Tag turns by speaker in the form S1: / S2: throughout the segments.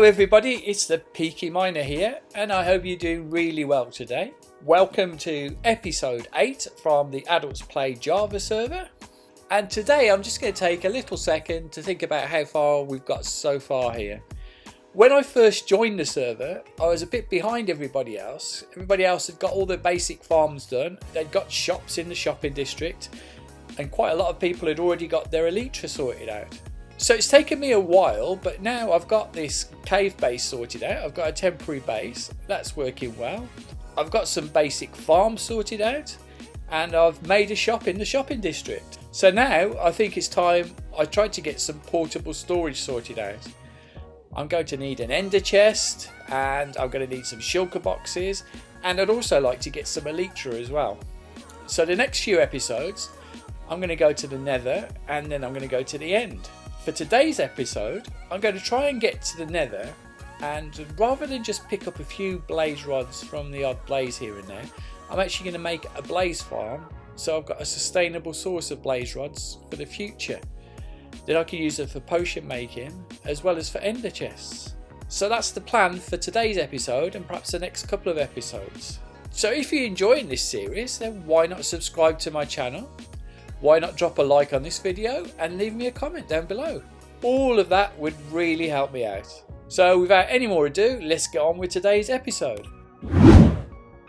S1: everybody, it's the Peaky Miner here, and I hope you're doing really well today. Welcome to episode 8 from the Adults Play Java server. And today I'm just going to take a little second to think about how far we've got so far here. When I first joined the server, I was a bit behind everybody else. Everybody else had got all their basic farms done. They'd got shops in the shopping district, and quite a lot of people had already got their elytra sorted out. So it's taken me a while, but now I've got this cave base sorted out. I've got a temporary base, that's working well. I've got some basic farms sorted out, and I've made a shop in the shopping district. So now I think it's time I tried to get some portable storage sorted out. I'm going to need an ender chest, and I'm going to need some shulker boxes, and I'd also like to get some elytra as well. So the next few episodes, I'm going to go to the nether, and then I'm going to go to the end. For today's episode, I'm going to try and get to the nether, and rather than just pick up a few blaze rods from the odd blaze here and there, I'm actually going to make a blaze farm, so I've got a sustainable source of blaze rods for the future. Then I can use them for potion making as well as for ender chests. So that's the plan for today's episode and perhaps the next couple of episodes. So if you're enjoying this series, then why not subscribe to my channel? Why not drop a like on this video and leave me a comment down below? All of that would really help me out. So without any more ado, let's get on with today's episode.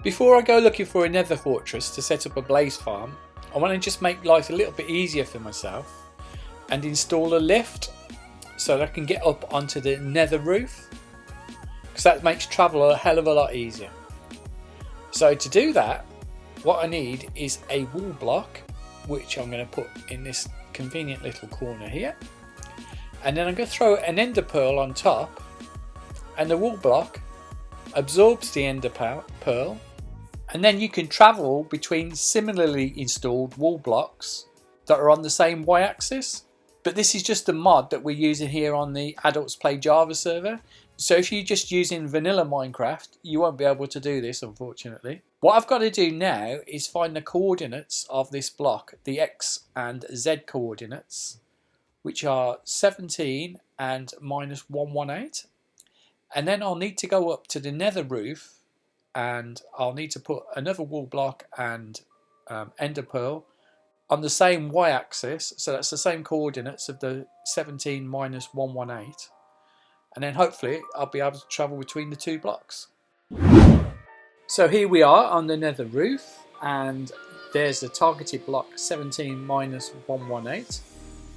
S1: Before I go looking for a nether fortress to set up a blaze farm, I want to just make life a little bit easier for myself and install a lift so that I can get up onto the nether roof, because that makes travel a hell of a lot easier. So to do that, what I need is a wall block, which I'm going to put in this convenient little corner here, and then I'm going to throw an ender pearl on top, and the wall block absorbs the ender pearl, and then you can travel between similarly installed wall blocks that are on the same y-axis. But this is just a mod that we're using here on the Adults Play Java server. So if you're just using vanilla Minecraft, you won't be able to do this, unfortunately. What I've got to do now is find the coordinates of this block, the X and Z coordinates, which are 17 and minus 118. And then I'll need to go up to the nether roof, and I'll need to put another wall block and ender pearl on the same y-axis, so that's the same coordinates of the 17 minus 118, and then hopefully I'll be able to travel between the two blocks. So here we are on the nether roof, and there's the targeted block 17 minus 118.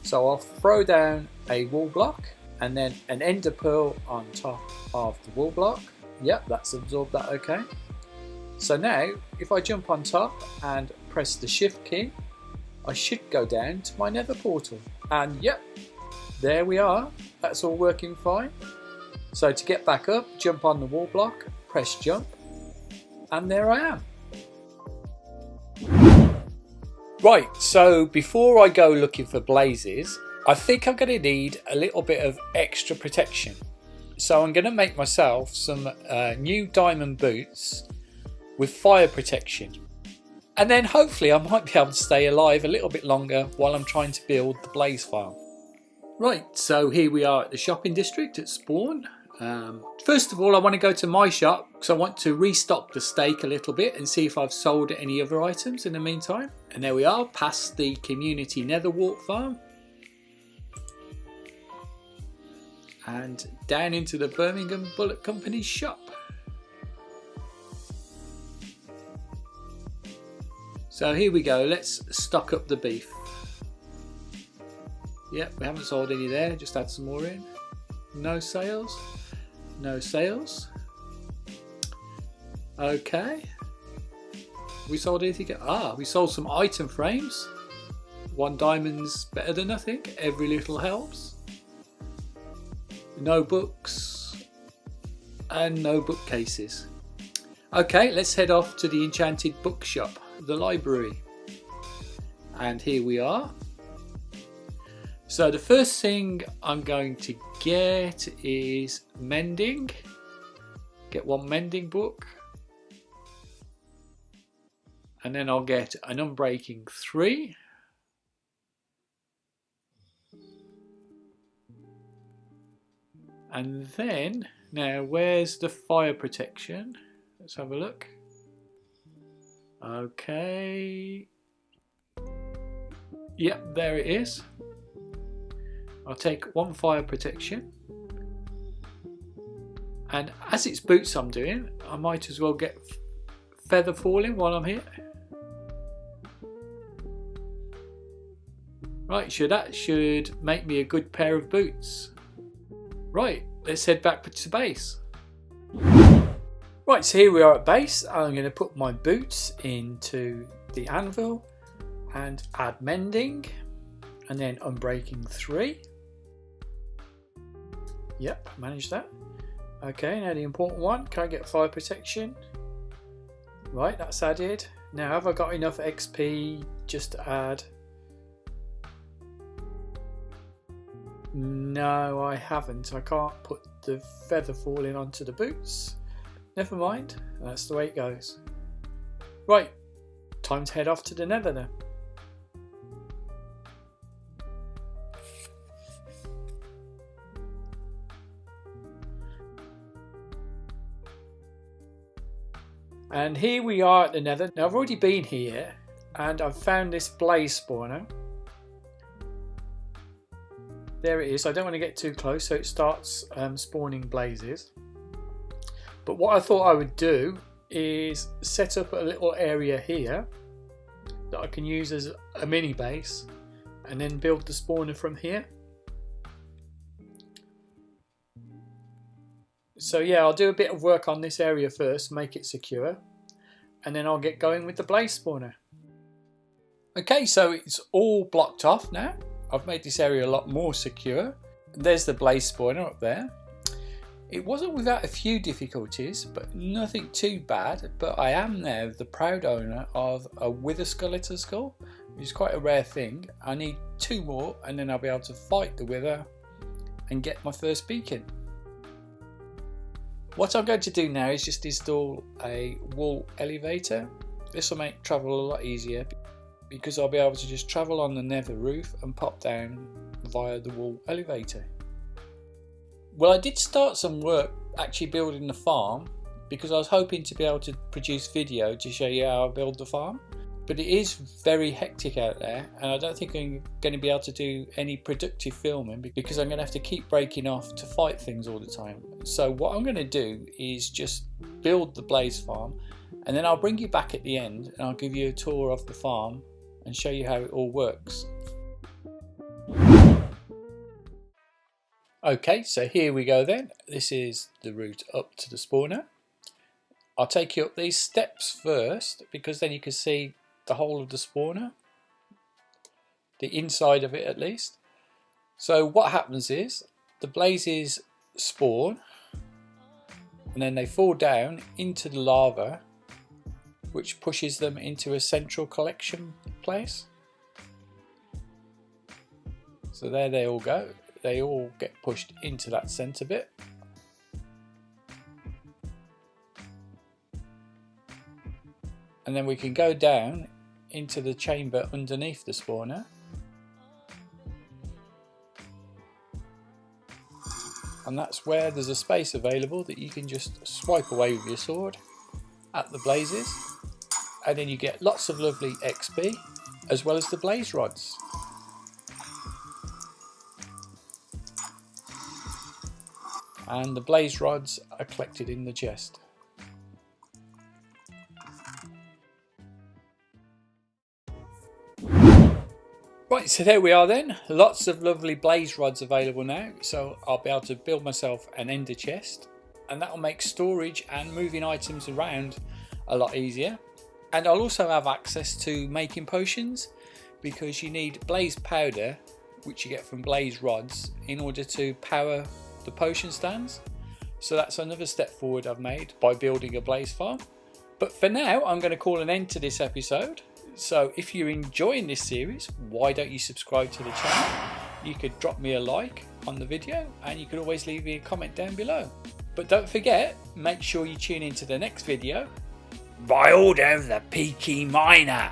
S1: So I'll throw down a wall block and then an ender pearl on top of the wall block. Yep, that's absorbed that okay. So now if I jump on top and press the shift key, I should go down to my nether portal, and yep, there we are, that's all working fine. So to get back up, jump on the wall block, press jump, and there I am. Right, so before I go looking for blazes, I think I'm going to need a little bit of extra protection. So I'm going to make myself some new diamond boots with fire protection. And then hopefully I might be able to stay alive a little bit longer while I'm trying to build the blaze farm. Right, so here we are at the shopping district at spawn. First of all, I want to go to my shop because I want to restock the steak a little bit and see if I've sold any other items in the meantime. And there we are, past the community nether wart farm. And down into the Birmingham Bullet Company shop. So here we go, let's stock up the beef. Yep, we haven't sold any there, just add some more in. No sales, no sales. Okay. We sold anything? We sold some item frames. 1 diamond's better than nothing, every little helps. No books, and no bookcases. Okay, let's head off to the enchanted bookshop, the library. And here we are. So the first thing I'm going to get is mending. Get 1 mending book. And then I'll get an unbreaking 3. And then, now where's the fire protection? Let's have a look. Okay. Yep, there it is. I'll take one fire protection. And as it's boots I'm doing, I might as well get feather falling while I'm here. Right, so that should make me a good pair of boots. Right, let's head back to base. Right, so here we are at base. I'm going to put my boots into the anvil and add mending and then unbreaking 3. Yep, managed that. Okay, now the important one, can I get fire protection? Right, that's added. Now have I got enough XP just to add? No, I haven't. I can't put the feather falling onto the boots. Never mind, that's the way it goes. Right, time to head off to the nether then. And here we are at the nether. Now I've already been here and I've found this blaze spawner. There it is. I don't want to get too close, so it starts spawning blazes. But what I thought I would do is set up a little area here that I can use as a mini base and then build the spawner from here. So yeah, I'll do a bit of work on this area first, make it secure, and then I'll get going with the blaze spawner. Okay, so it's all blocked off now. I've made this area a lot more secure. There's the blaze spawner up there. It wasn't without a few difficulties, but nothing too bad. But I am now the proud owner of a wither skeleton skull, which is quite a rare thing. I need 2 more and then I'll be able to fight the wither and get my first beacon. What I'm going to do now is just install a wool elevator. This will make travel a lot easier because I'll be able to just travel on the nether roof and pop down via the wool elevator. Well, I did start some work actually building the farm because I was hoping to be able to produce video to show you how I build the farm. But it is very hectic out there and I don't think I'm going to be able to do any productive filming because I'm going to have to keep breaking off to fight things all the time. So what I'm going to do is just build the blaze farm and then I'll bring you back at the end and I'll give you a tour of the farm and show you how it all works. Okay, so here we go then. This is the route up to the spawner. I'll take you up these steps first because then you can see the whole of the spawner, the inside of it at least. So what happens is the blazes spawn and then they fall down into the lava, which pushes them into a central collection place. So there they all go. They all get pushed into that center bit. And then we can go down into the chamber underneath the spawner. And that's where there's a space available that you can just swipe away with your sword at the blazes. And then you get lots of lovely XP as well as the blaze rods. And the blaze rods are collected in the chest. Right, so there we are then. Lots of lovely blaze rods available now. So I'll be able to build myself an ender chest. And that will make storage and moving items around a lot easier. And I'll also have access to making potions because you need blaze powder, which you get from blaze rods, in order to power the potion stands. So that's another step forward I've made by building a blaze farm. But for now, I'm going to call an end to this episode. So if you're enjoying this series, why don't you subscribe to the channel? You could drop me a like on the video and you could always leave me a comment down below. But don't forget, make sure you tune into the next video. By order of the Peaky Miner.